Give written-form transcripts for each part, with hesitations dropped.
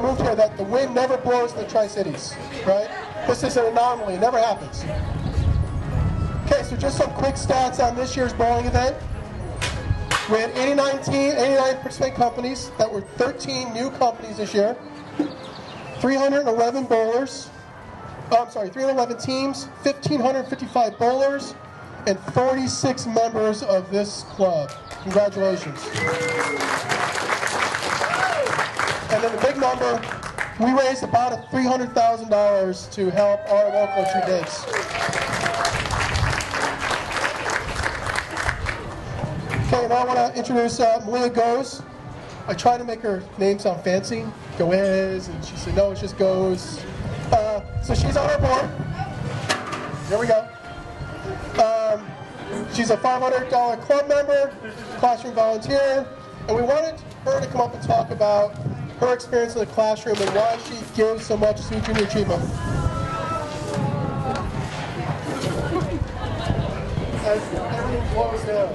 moved here that the wind never blows in the Tri-Cities, right? This is an anomaly. It never happens. Okay, so just some quick stats on this year's bowling event. We had 89 participating companies. That were 13 new companies this year. 311 bowlers. 311 teams, 1,555 bowlers, and 46 members of this club. Congratulations. And then the big number, we raised about $300,000 to help our local kids. Okay, now I want to introduce Malia Goes. I tried to make her name sound fancy, Goes, and she said, no, it just Goes. So she's on our board. There we go. She's a $500 club member, classroom volunteer, and we wanted her to come up and talk about her experience in the classroom and why she gives so much to junior achievement. As everything slows down.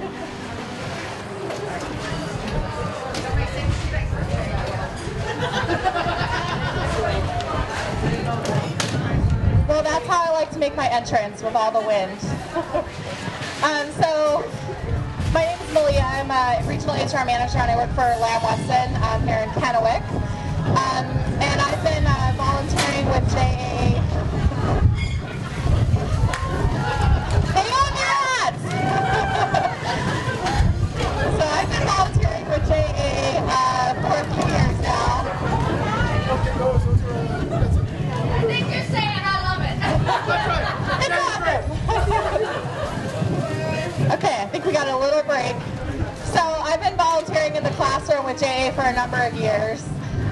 Well, that's how I like to make my entrance, with all the wind. So, my name is Malia. I'm a regional HR manager, and I work for Lamb Weston here in Kennewick. And I've been volunteering with JA. Hang on your hats! So I've been volunteering with JA for a few years now. I think you're saying I love it. That's right. It's awesome. Okay, I think we got a little break. So I've been volunteering in the classroom with JA for a number of years.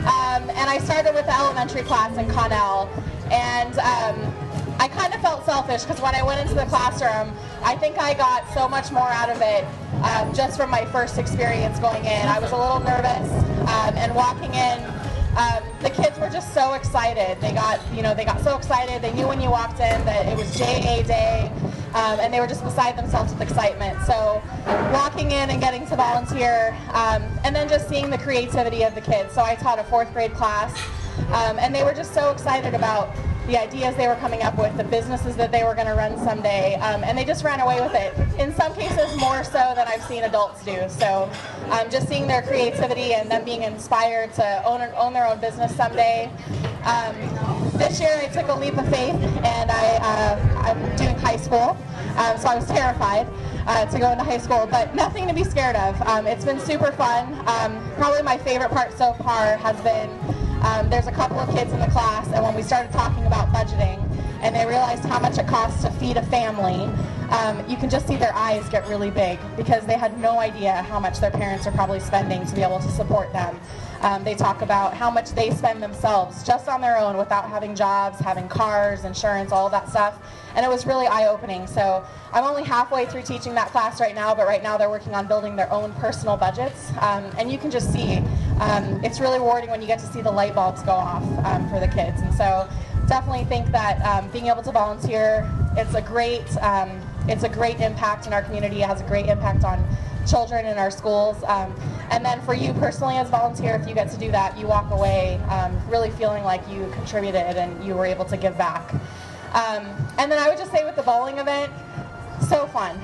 And I started with the elementary class in Connell. And I kind of felt selfish because when I went into the classroom, I think I got so much more out of it just from my first experience going in. I was a little nervous and walking in. The kids were just so excited. They got so excited. They knew when you walked in that it was JA Day, and they were just beside themselves with excitement. So walking in and getting to volunteer, and then just seeing the creativity of the kids. So I taught a 4th grade class, and they were just so excited about the ideas they were coming up with, the businesses that they were going to run someday, and they just ran away with it. In some cases, more so than I've seen adults do. So just seeing their creativity and them being inspired to own their own business someday. This year I took a leap of faith, and I'm doing high school, so I was terrified to go into high school, but nothing to be scared of. It's been super fun. Probably my favorite part so far has been there's a couple of kids in the class, and when we started talking about budgeting and they realized how much it costs to feed a family, you can just see their eyes get really big because they had no idea how much their parents are probably spending to be able to support them. They talk about how much they spend themselves just on their own without having jobs, having cars, insurance, all of that stuff. And it was really eye-opening. So I'm only halfway through teaching that class right now, but right now they're working on building their own personal budgets. And you can just see, it's really rewarding when you get to see the light bulbs go off for the kids. And so definitely think that being able to volunteer, it's a great impact in our community. It has a great impact on children in our schools. And then for you personally as a volunteer, if you get to do that, you walk away really feeling like you contributed and you were able to give back. And then I would just say with the bowling event, so fun.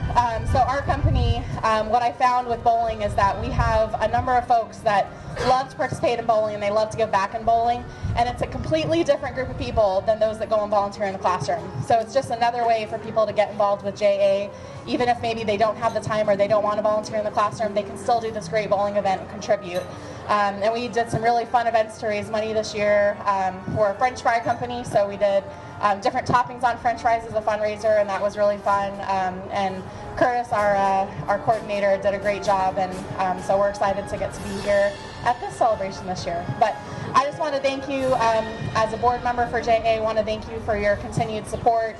So our company, what I found with bowling is that we have a number of folks that love to participate in bowling and they love to give back in bowling, and it's a completely different group of people than those that go and volunteer in the classroom. So it's just another way for people to get involved with JA, even if maybe they don't have the time or they don't want to volunteer in the classroom, they can still do this great bowling event and contribute. And we did some really fun events to raise money this year for a French fry company, so we did different toppings on French fries as a fundraiser, and that was really fun. And Curtis, our coordinator, did a great job, and so we're excited to get to be here at this celebration this year. But I just want to thank you as a board member for JA. I want to thank you for your continued support,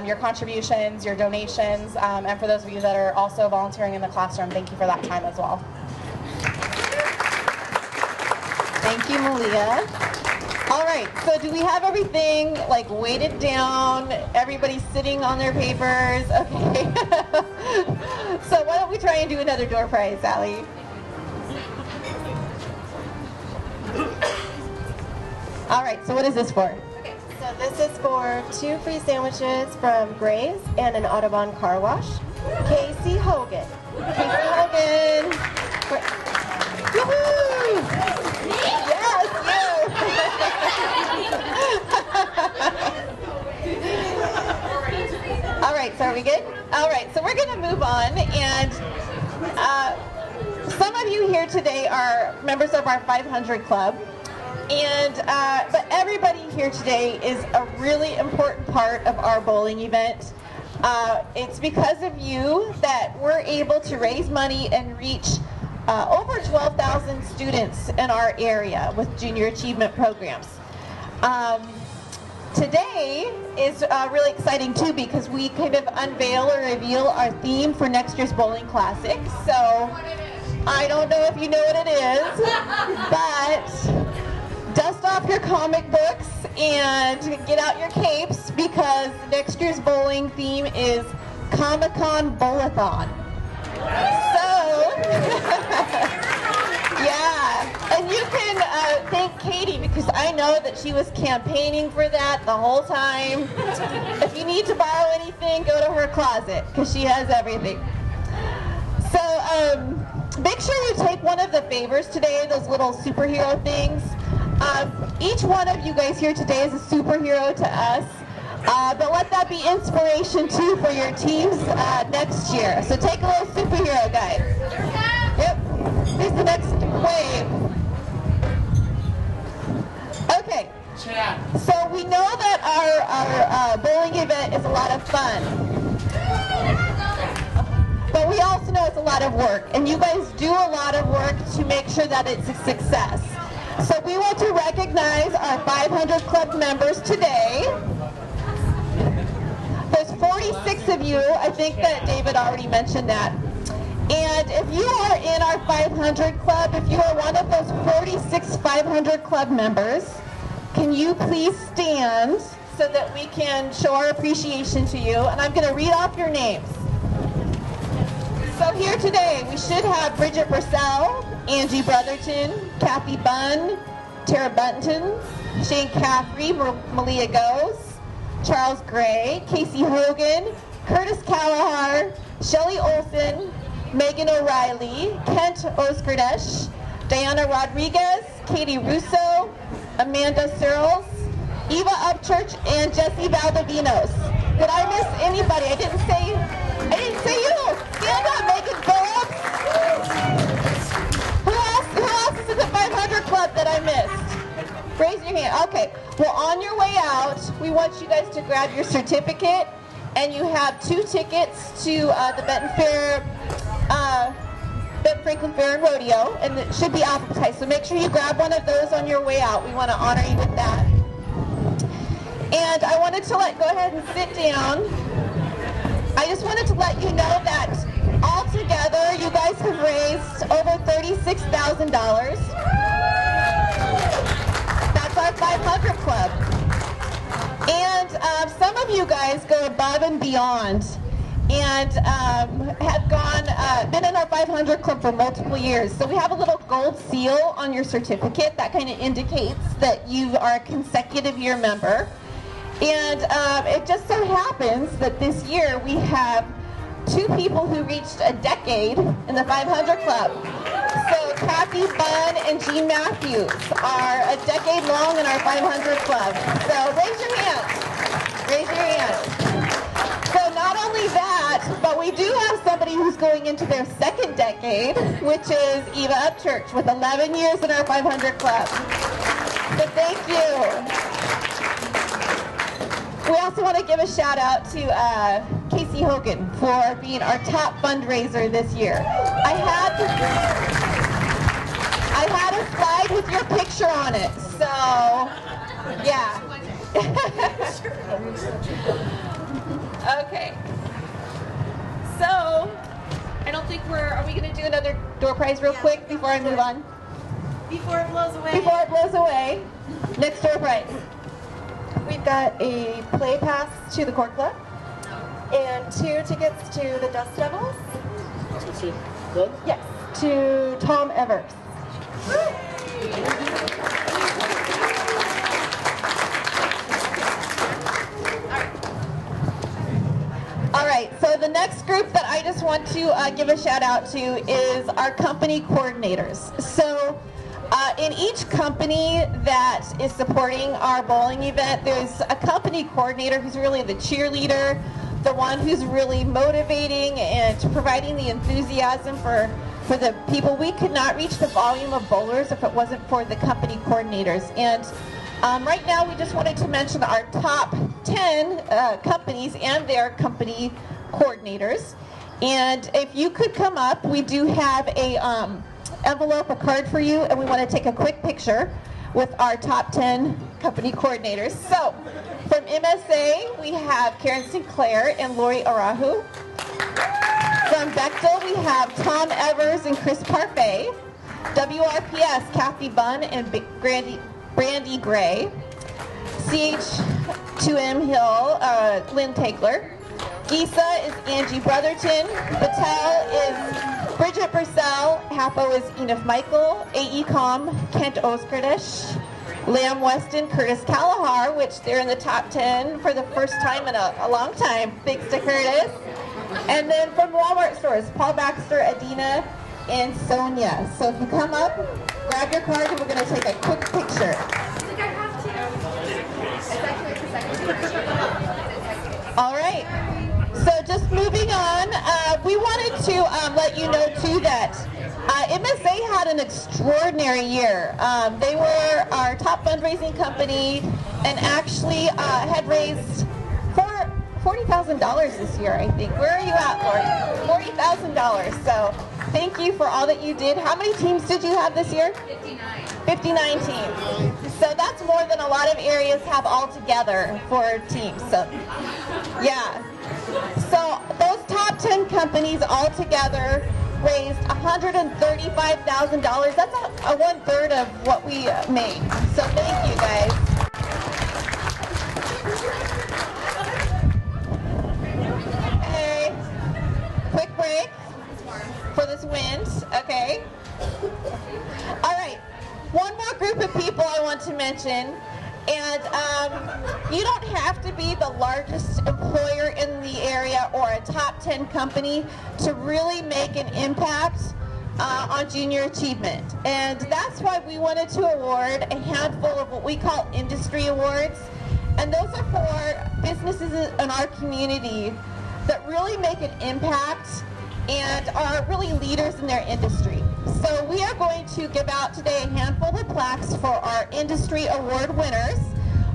your contributions, your donations, and for those of you that are also volunteering in the classroom, thank you for that time as well. Thank you, Malia. All right, so do we have everything like weighted down? Everybody's sitting on their papers? Okay. So why don't we try and do another door prize, Sally? All right, so what is this for? Okay, so this is for 2 free sandwiches from Gray's and an Audubon car wash. Casey Hogan. Casey Hogan. Woohoo! Yes, you. All right, so are we good? All right, so we're going to move on, and some of you here today are members of our 500 Club. And but everybody here today is a really important part of our bowling event. It's because of you that we're able to raise money and reach over 12,000 students in our area with junior achievement programs. Today is really exciting too because we kind of unveil or reveal our theme for next year's Bowling Classic. So I don't know if you know what it is, but dust off your comic books and get out your capes because next year's bowling theme is Comic-Con Bowl-a-thon. So, yeah, and you can thank Katie because I know that she was campaigning for that the whole time. If you need to borrow anything, go to her closet because she has everything. So, make sure you take one of the favors today, those little superhero things. Each one of you guys here today is a superhero to us, but let that be inspiration too for your teams next year. So take a little superhero, guys. Yep, here's the next wave. Okay, so we know that our bowling event is a lot of fun, but we also know it's a lot of work, and you guys do a lot of work to make sure that it's a success. So we want to recognize our 500 Club members today. There's 46 of you. I think that David already mentioned that. And if you are in our 500 Club, if you are one of those 46 500 Club members, can you please stand so that we can show our appreciation to you? And I'm going to read off your names. So here today, we should have Bridget Purcell, Angie Brotherton, Kathy Bunn, Tara Bunton, Shane Caffrey, Malia Goes, Charles Gray, Casey Hogan, Curtis Callahar, Shelly Olson, Megan O'Reilly, Kent Oskardesh, Diana Rodriguez, Katie Russo, Amanda Searles, Eva Upchurch, and Jesse Valdovinos. Did I miss anybody? I didn't say you. Stand up, Megan Phillips. Who else is in the 500 Club that I missed? Raise your hand. Okay. Well, on your way out, we want you guys to grab your certificate, and you have 2 tickets to the Benton Franklin Fair and Rodeo, and it should be alphabetized. So make sure you grab one of those on your way out. We want to honor you with that. And I wanted to go ahead and sit down. I just wanted to let you know that altogether, you guys have raised over $36,000. That's our 500 Club. And some of you guys go above and beyond and have been in our 500 Club for multiple years. So we have a little gold seal on your certificate that kind of indicates that you are a consecutive year member. And it just so happens that this year we have 2 people who reached a decade in the 500 Club. So Kathy Bunn and Jean Matthews are a decade long in our 500 Club. So raise your hands. Raise your hands. So not only that, but we do have somebody who's going into their 2nd decade, which is Eva Upchurch with 11 years in our 500 Club. So thank you. We also want to give a shout out to Casey Hogan for being our top fundraiser this year. I had a slide with your picture on it, so yeah. Okay. So, I don't think are we going to do another door prize real quick before I move on? Before it blows away. Before it blows away. Next door prize. We've got a play pass to the Court Club and 2 tickets to the Dust Devils. Yes, to Tom Evers. next group that I just want to give a shout out to is our company coordinators. So in each company that is supporting our bowling event, there's a company coordinator who's really the cheerleader, the one who's really motivating and providing the enthusiasm for the people. We could not reach the volume of bowlers if it wasn't for the company coordinators. And right now we just wanted to mention our top 10 companies and their company coordinators. And if you could come up, we do have a envelope, a card for you, and we want to take a quick picture with our top 10 company coordinators. So from MSA, we have Karen Sinclair and Lori Arahu. From Bechtel, we have Tom Evers and Chris Parfait. WRPS, Kathy Bunn and Brandy Gray. CH2M Hill, Lynn Takeler. GISA is Angie Brotherton. Battelle is Bridget Purcell. HAPO is Enif Michael. AECOM, Kent Oskardish. Lamb Weston, Curtis Kalahar, which they're in the top 10 for the first time in a long time, thanks to Curtis. And then from Walmart stores, Paul Baxter, Adina, and Sonia. So if you come up, grab your card, and we're going to take a quick picture. All right. So just moving on, we wanted to let you know too that MSA had an extraordinary year. They were our top fundraising company and actually had raised $40,000 this year, I think. Where are you at, Lori? $40,000. So thank you for all that you did. How many teams did you have this year? 59. 59 teams. So that's more than a lot of areas have all together for teams. So yeah. So those top 10 companies all together raised $135,000. That's a 1/3 of what we made. So thank you guys. Okay, quick break for this wind. Okay. All right, one more group of people I want to mention. And you don't have to be the largest employer in the area or a top 10 company to really make an impact on junior achievement. And that's why we wanted to award a handful of what we call industry awards. And those are for businesses in our community that really make an impact and are really leaders in their industry. So we are going to give out today a handful of plaques for our industry award winners.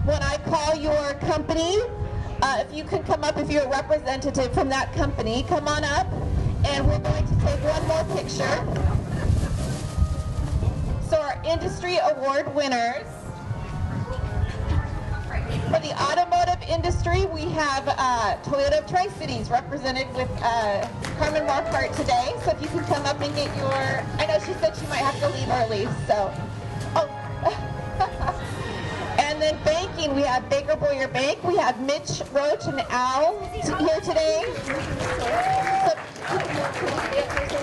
When I call your company, if you could come up, if you're a representative from that company, come on up, and we're going to take one more picture. So our industry award winners. For the automotive industry, we have Toyota of Tri-Cities represented with Carmen Marquardt today. So if you can come up and get your, I know she said she might have to leave early, so. Oh. And then banking, we have Baker Boyer Bank. We have Mitch Roach and Al here today. So, you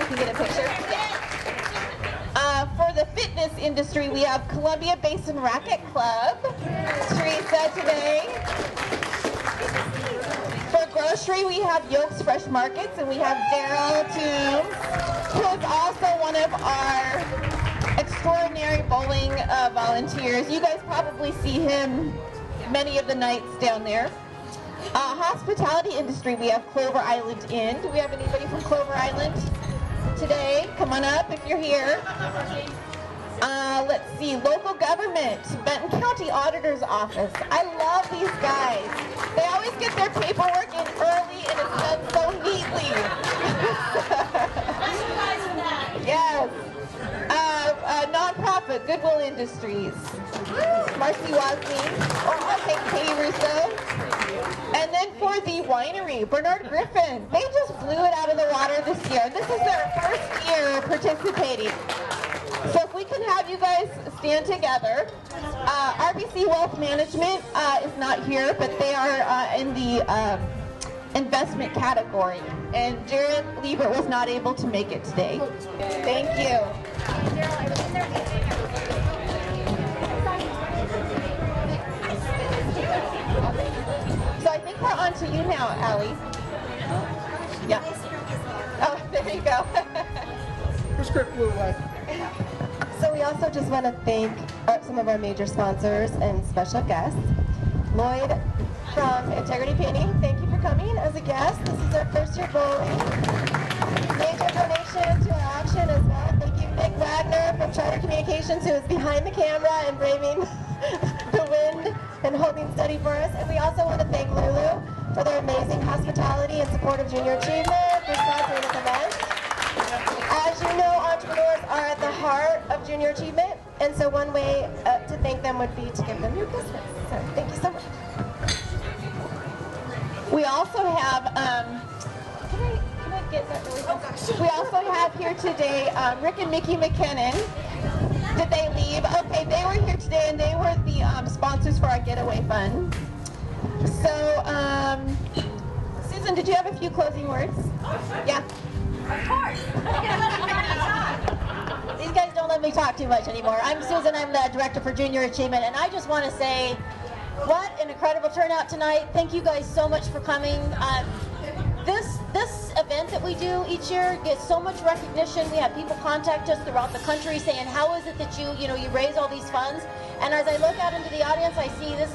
can get a picture. For the fitness industry, we have Columbia Basin Racket Club, Teresa today. For grocery, we have Yolks Fresh Markets, and we have Daryl Toombs, who is also one of our extraordinary bowling volunteers. You guys probably see him many of the nights down there. Hospitality industry, we have Clover Island Inn. Do we have anybody from Clover Island today? Come on up if you're here. Let's see, local government, Benton County Auditor's Office. I love these guys. They always get their paperwork in early and it's done so neatly. Yes. Nonprofit, Goodwill Industries. Marcy Wasney, or I'll take Katie Russo. And then for the winery, Bernard Griffin. They just blew it out of the water this year. This is their first year participating. So if we can have you guys stand together. RBC Wealth Management is not here, but they are in the investment category. And Jared Liebert was not able to make it today. Thank you. So I think we're on to you now, Allie. Yeah. Oh, there you go. Your script flew away. So we also just want to thank some of our major sponsors and special guests. Lloyd from Integrity Painting, thank you for coming as a guest. This is our first year bowling. Major donation to our auction as well. Thank you, Nick Wagner from Charter Communications, who is behind the camera and braving the wind and holding steady for us. And we also want to thank Lulu for their amazing hospitality and support of Junior Achievement for sponsoring this event. As you know, entrepreneurs are at the heart of Junior Achievement, and so one way to thank them would be to give them your business. So thank you so much. We also have, can I get that really fast? We also have here today Rick and Mickey McKinnon. Did they leave? Okay, they were here today and they were the sponsors for our getaway fund. So, Susan, did you have a few closing words? Yeah. Of course. These guys don't let me talk too much anymore. I'm Susan, I'm the director for Junior Achievement, and I just want to say, what an incredible turnout tonight. Thank you guys so much for coming. This event that we do each year gets so much recognition. We have people contact us throughout the country saying, how is it that you raise all these funds? And as I look out into the audience, I see this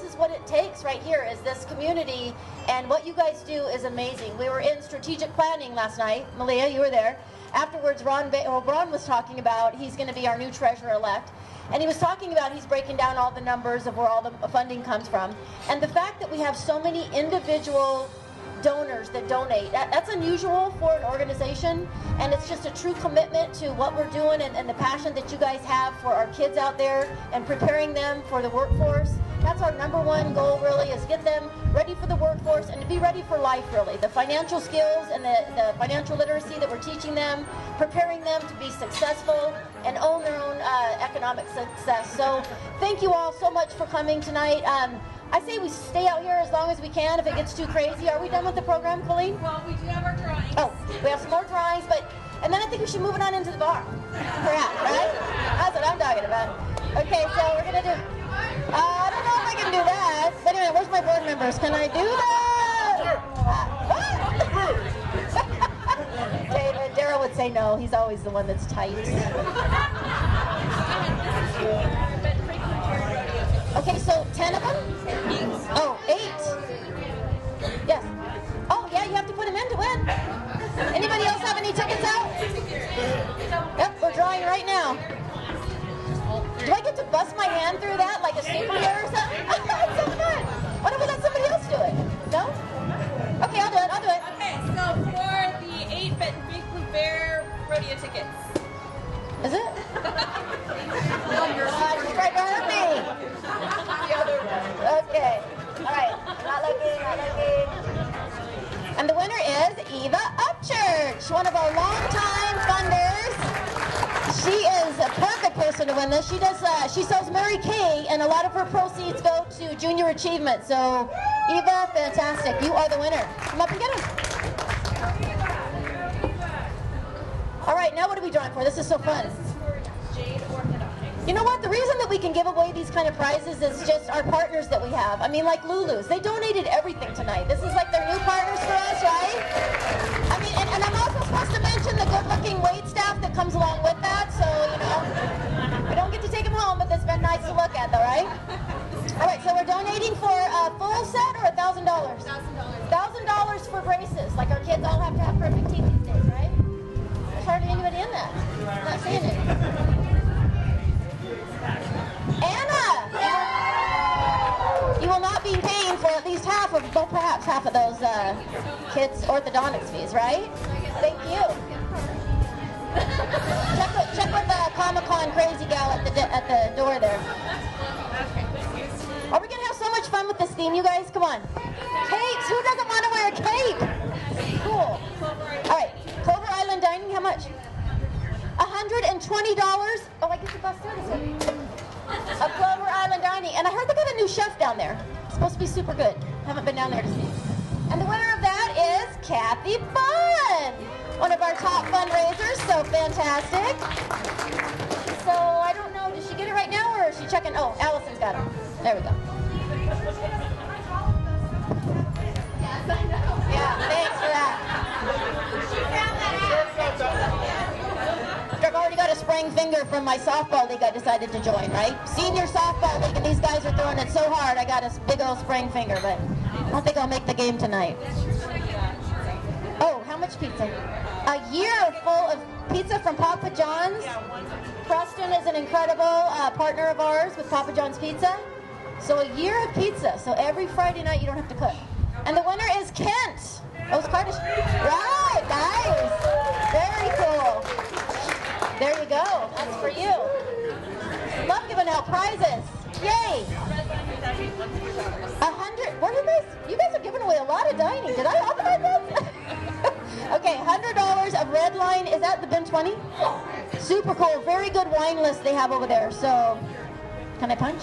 is what it takes right here, is this community, and what you guys do is amazing. We were in strategic planning last night. Malia, you were there. Afterwards, Ron was talking about, he's going to be our new treasurer-elect, and he was talking about, he's breaking down all the numbers of where all the funding comes from. And the fact that we have so many individual donors that donate, that's unusual for an organization, and it's just a true commitment to what we're doing and the passion that you guys have for our kids out there and preparing them for the workforce. That's our number one goal, really, is get them ready for the workforce and to be ready for life, really. The financial skills and the financial literacy that we're teaching them, preparing them to be successful and own their own economic success. So thank you all so much for coming tonight. I say we stay out here as long as we can if it gets too crazy. Are we done with the program, Colleen? Well, we do have our drawings. Oh, we have some more drawings, and then I think we should move it on into the bar. Perhaps, right? That's what I'm talking about. Okay, so we're going to do... I don't know if I can do that. But anyway, where's my board members? Can I do that? David, Daryl would say no. He's always the one that's tight. Okay, so 10 of them? Oh, 8. Yes. Oh, yeah, you have to put them in to win. Anybody else have any tickets out? Yep, we're drawing right now. Do I get to bust my hand through that like a superhero or something? That's so fun. Why don't we let somebody else do it? No? Okay, I'll do it. Okay, so for the 8-bit Big Blue Bear rodeo tickets. Is it? She's right behind me. Okay. All right. Not looking. And the winner is Eva Upchurch, one of our longtime funders. She is a perfect person to win this. She sells Mary Kay, and a lot of her proceeds go to Junior Achievement. So, Eva, fantastic. You are the winner. Come up and get them. All right, now what are we drawing for? This is so fun. You know what? The reason that we can give away these kind of prizes is just our partners that we have. I mean, like Lulu's. They donated everything tonight. This is like their new partners for us, right? I mean, and I'm also supposed to mention the good-looking wait staff that comes along with that. So, we don't get to take them home, but it's been nice to look at, though, right? All right, so we're donating for a full set or $1,000? $1,000. $1,000 for braces. Like our kids all have to have perfect teeth these days, right? There's hardly anybody in that. I'm not seeing it. Anna! You will not be paying for at least half of, well, perhaps half of those kids' orthodontics fees, right? Thank you. Check with the Comic-Con crazy gal at the door there. Are we going to have so much fun with this theme, you guys? Come on. Capes! Who doesn't want to wear a cape? Cool. All right. Clover Island Dining, how much? $120. Oh, I get to bust through this one. A Clover Island Dining. And I heard they got a new chef down there. It's supposed to be super good. Haven't been down there to see. And the winner of that is Kathy Bunn, one of our top fundraisers. So fantastic. So I don't know, did she get it right now or is she checking? Oh, Allison's got it. There we go. Yeah, thanks for that. spraying finger from my softball league I decided to join, right? Senior softball league, and these guys are throwing it so hard, I got a big old spraying finger, but I don't think I'll make the game tonight. Oh, how much pizza? A year full of pizza from Papa John's. Preston is an incredible partner of ours with Papa John's Pizza. So a year of pizza. So every Friday night you don't have to cook. And the winner is Kent. Oh, it's Carter. Right, nice. Very cool. There you go. That's for you. Love giving out prizes. Yay. 100. What are these? You guys are giving away a lot of dining. Did I authorize this? Okay, $100 of Red Line. Is that the bin 20? Super cool. Very good wine list they have over there. So, can I punch?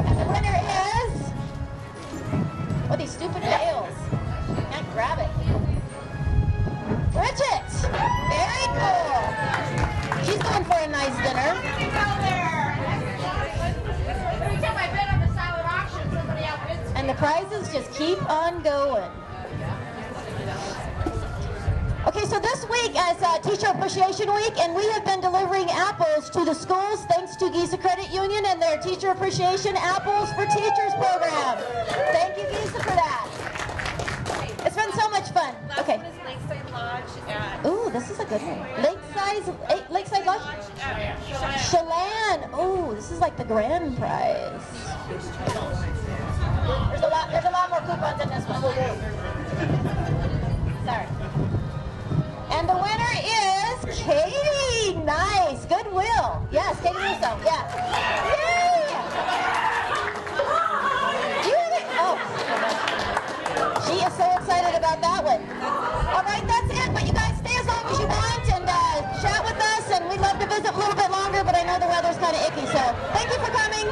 And the winner is... Oh, these stupid nails. Can't grab it. Bridget. Very cool. She's going for a nice dinner. And the prizes just keep on going. Okay, so this week is Teacher Appreciation Week, and we have been delivering apples to the schools thanks to Giza Credit Union and their Teacher Appreciation Apples for Teachers program. Thank you, Giza, for that. It's been so much fun. Okay. Last one is Lakeside Lodge. Ooh, this is a good one. Lakeside Lodge? Chelan. Ooh, this is like the grand prize. There's a lot more coupons in this one. Sorry. And the winner is Katie. Nice. Goodwill. Yes, Katie Russo. Yeah. Yay! You have it? Oh. She is so excited about that one. All right, that's it. But you guys stay as long as you want and chat with us. And we'd love to visit a little bit longer, but I know the weather's kind of icky. So thank you for coming.